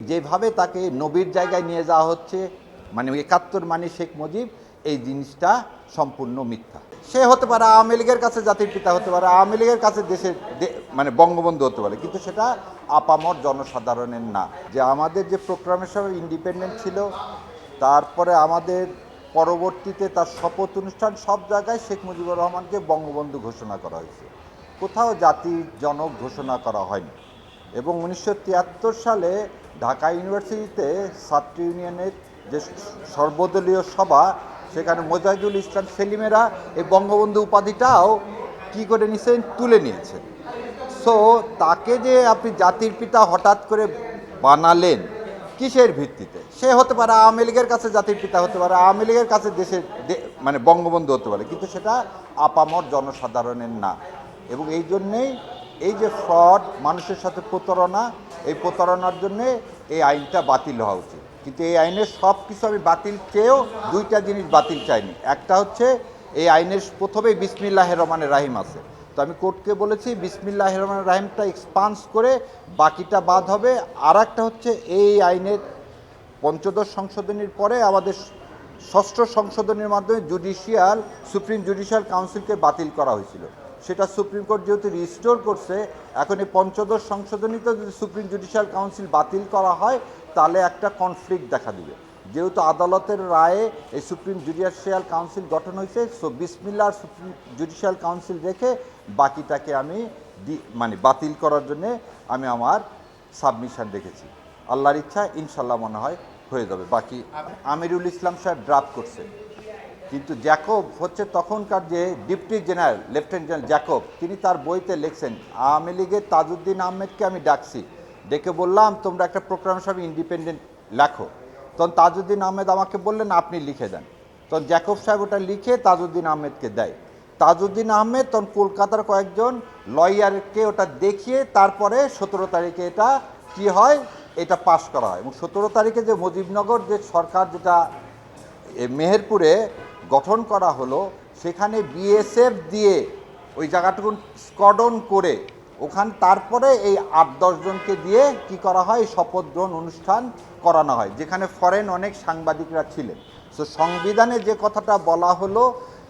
যেভাবে তাকে নবীর জায়গায় নিয়ে যাওয়া হচ্ছে, মানে ৭১ মানে শেখ মুজিব, এই জিনিসটা সম্পূর্ণ মিথ্যা। সে হতে পারে আওয়ামী লীগের কাছে জাতির পিতা হতে পারে, আওয়ামী লীগের কাছে দেশের মানে বঙ্গবন্ধু হতে পারে, কিন্তু সেটা আপামর জনসাধারণের না। যে আমাদের যে প্রোক্লামেশন ইন্ডিপেন্ডেন্ট ছিল, তারপরে আমাদের পরবর্তীতে তার শপথ অনুষ্ঠান, সব জায়গায় শেখ মুজিবুর রহমানকে বঙ্গবন্ধু ঘোষণা করা হয়েছে, কোথাও জাতির জনক ঘোষণা করা হয়নি। এবং 1973 সালে ঢাকা ইউনিভার্সিটিতে ছাত্র ইউনিয়নের যে সর্বদলীয় সভা, সেখানে মোজাহিদুল ইসলাম সেলিমেরা এই বঙ্গবন্ধু উপাধিটাও কি করে নিয়েছেন, তুলে নিয়েছেন। সো তাকে যে আপনি জাতির পিতা হঠাৎ করে বানালেন কিসের ভিত্তিতে? সে হতে পারে আওয়ামী লীগের কাছে জাতির পিতা হতে পারে, আওয়ামী লীগের কাছে দেশের মানে বঙ্গবন্ধু হতে পারে, কিন্তু সেটা আপামর জনসাধারণের না। এবং এই জন্যেই এই যে ফ্রড, মানুষের সাথে প্রতারণা, এই প্রতারণার জন্যে এই আইনটা বাতিল হওয়া উচিত। কিন্তু এই আইনের সব কিছু আমি বাতিল চেয়েও দুইটা জিনিস বাতিল চাইনি। একটা হচ্ছে এই আইনের প্রথমেই বিসমিল্লাহির রহমানির রাহিম আছে, তো আমি কোর্টকে বলেছি বিসমিল্লাহির রহমানির রাহিমটা এক্সপান্স করে বাকিটা বাদ হবে। আর একটা হচ্ছে এই আইনের পঞ্চদশ সংশোধনীর পরে আমাদের ষষ্ঠ সংশোধনীর মাধ্যমে সুপ্রিম জুডিশিয়াল কাউন্সিলকে বাতিল করা হয়েছিল, সেটা সুপ্রিম কোর্ট যেহেতু রিস্টোর করছে, এখন এই পঞ্চদশ সংশোধনীতে যদি সুপ্রিম জুডিশিয়াল কাউন্সিল বাতিল করা হয় তাহলে একটা কনফ্লিক্ট দেখা দিবে। যেহেতু আদালতের রায়ে এই সুপ্রিম জুডিশিয়াল কাউন্সিল গঠন হয়েছে, সো বিসমিল্লাহ সুপ্রিম জুডিশিয়াল কাউন্সিল রেখে বাকিটাকে আমি মানে বাতিল করার জন্যে আমি আমার সাবমিশন রেখেছি। আল্লাহর ইচ্ছা ইনশাল্লাহ মনে হয় হয়ে যাবে। বাকি আমিরুল ইসলাম সাহেব ড্রাফট করছে, কিন্তু জ্যাকব হচ্ছে তখনকার যে deputy general, lieutenant general Jacob, তিনি তার বইতে লিখছেন আওয়ামী লীগের তাজউদ্দিন আহমেদকে আমি ডাকছি, ডেকে বললাম তোমরা একটা প্রোক্লামেশন ইন্ডিপেন্ডেন্ট লেখো। তখন তাজউদ্দিন আহমেদ আমাকে বললেন আপনি লিখে দেন। তখন জ্যাকব সাহেব ওটা লিখে তাজউদ্দিন আহমেদকে দেয়। তাজউদ্দিন আহমেদ তখন কলকাতার কয়েকজন লয়ারকে ওটা দেখিয়ে তারপরে 17 তারিখে এটা কি হয়, এটা পাশ করা হয়। এবং 17 তারিখে যে মুজিবনগর যে সরকার যেটা মেহেরপুরে গঠন করা হলো, সেখানে বিএসএফ দিয়ে ওই জায়গাটুকু স্কডন করে ওখানে তারপরে এই 8-10 জনকে দিয়ে কি করা হয়, শপথ গ্রহণ অনুষ্ঠান করানো হয়, যেখানে ফরেন অনেক সাংবাদিকরা ছিলেন। সো সংবিধানে যে কথাটা বলা হলো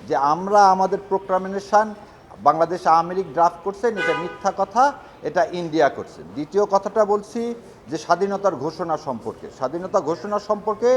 যে আমরা আমাদের প্রোক্লামেশন বাংলাদেশ আওয়ামী লীগ ড্রাফট করছেন, এটা মিথ্যা কথা, এটা ইন্ডিয়া করছে। দ্বিতীয় কথাটা বলছি যে স্বাধীনতার ঘোষণা সম্পর্কে, স্বাধীনতা ঘোষণা সম্পর্কে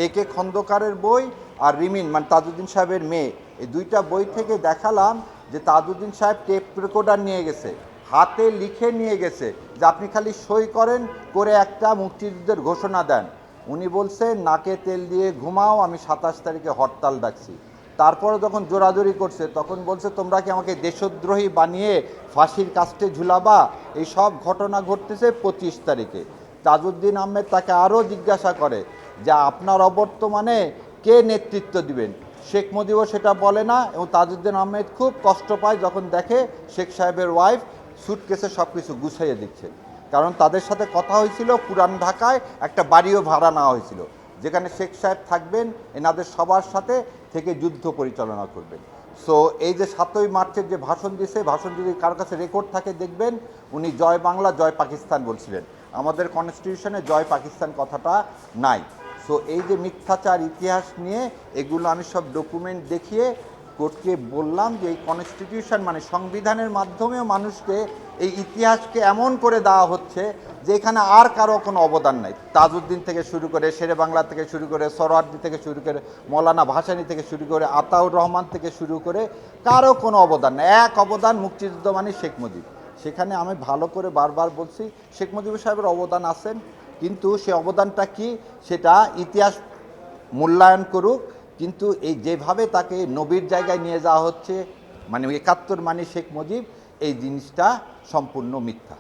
একে খন্দকারের বই আর রিমিন মানে তাজউদ্দিন সাহেবের মেয়ে, এই দুইটা বই থেকে দেখালাম যে তাজউদ্দিন সাহেব টেপ রেকর্ডার নিয়ে গেছে, হাতে লিখে নিয়ে গেছে যে আপনি খালি সই করেন, করে একটা মুক্তিযুদ্ধের ঘোষণা দেন। উনি বলছেন নাকে তেল দিয়ে ঘুমাও, আমি 27 তারিখে হরতাল ডাকছি। তারপরে যখন জোরাজোরি করছে তখন বলছে তোমরা কি আমাকে দেশদ্রোহী বানিয়ে ফাঁসির কাস্টে ঝুলাবা। এই সব ঘটনা ঘটতেছে 25 তারিখে। তাজউদ্দিন আহমেদ তাকে আরও জিজ্ঞাসা করে যে আপনার অবর্তমানে কে নেতৃত্ব দিবেন। শেখ মুজিবও সেটা বলে না, এবং তাজউদ্দিন আহমেদ খুব কষ্ট পায় যখন দেখে শেখ সাহেবের ওয়াইফ সুটকেসে সব কিছু গুছাইয়ে দিচ্ছে। কারণ তাদের সাথে কথা হয়েছিল পুরান ঢাকায় একটা বাড়িও ভাড়া নেওয়া হয়েছিল, যেখানে শেখ সাহেব থাকবেন, এনাদের সবার সাথে থেকে যুদ্ধ পরিচালনা করবেন। সো এই যে 7ই মার্চের যে ভাষণ দিয়েছে, ভাষণ যদি কারোর কাছে রেকর্ড থাকে দেখবেন উনি জয় বাংলা জয় পাকিস্তান বলছিলেন। আমাদের কনস্টিটিউশনে জয় পাকিস্তান কথাটা নাই। সো এই যে মিথ্যাচার ইতিহাস নিয়ে এগুলো আমি সব ডকুমেন্ট দেখিয়ে কোর্টকে বললাম যে এই কনস্টিটিউশন মানে সংবিধানের মাধ্যমেও মানুষকে এই ইতিহাসকে এমন করে দেওয়া হচ্ছে যে এখানে আর কারো কোনো অবদান নাই। তাজউদ্দিন থেকে শুরু করে, শেরে বাংলা থেকে শুরু করে, সরওয়ার্দী থেকে শুরু করে, মৌলানা ভাসানী থেকে শুরু করে, আতাউর রহমান থেকে শুরু করে কারো কোনো অবদান নেই। এক অবদান মুক্তিযুদ্ধ মানে শেখ মুজিব। সেখানে আমি ভালো করে বারবার বলছি শেখ মুজিবুর সাহেবের অবদান আছেন, কিন্তু সে অবদানটা কি সেটা ইতিহাস মূল্যায়ন করুক। কিন্তু এই যেভাবে তাকে নবীর জায়গায় নিয়ে যাওয়া হচ্ছে, মানে ৭১ মানে শেখ মুজিব, এই জিনিসটা সম্পূর্ণ মিথ্যা।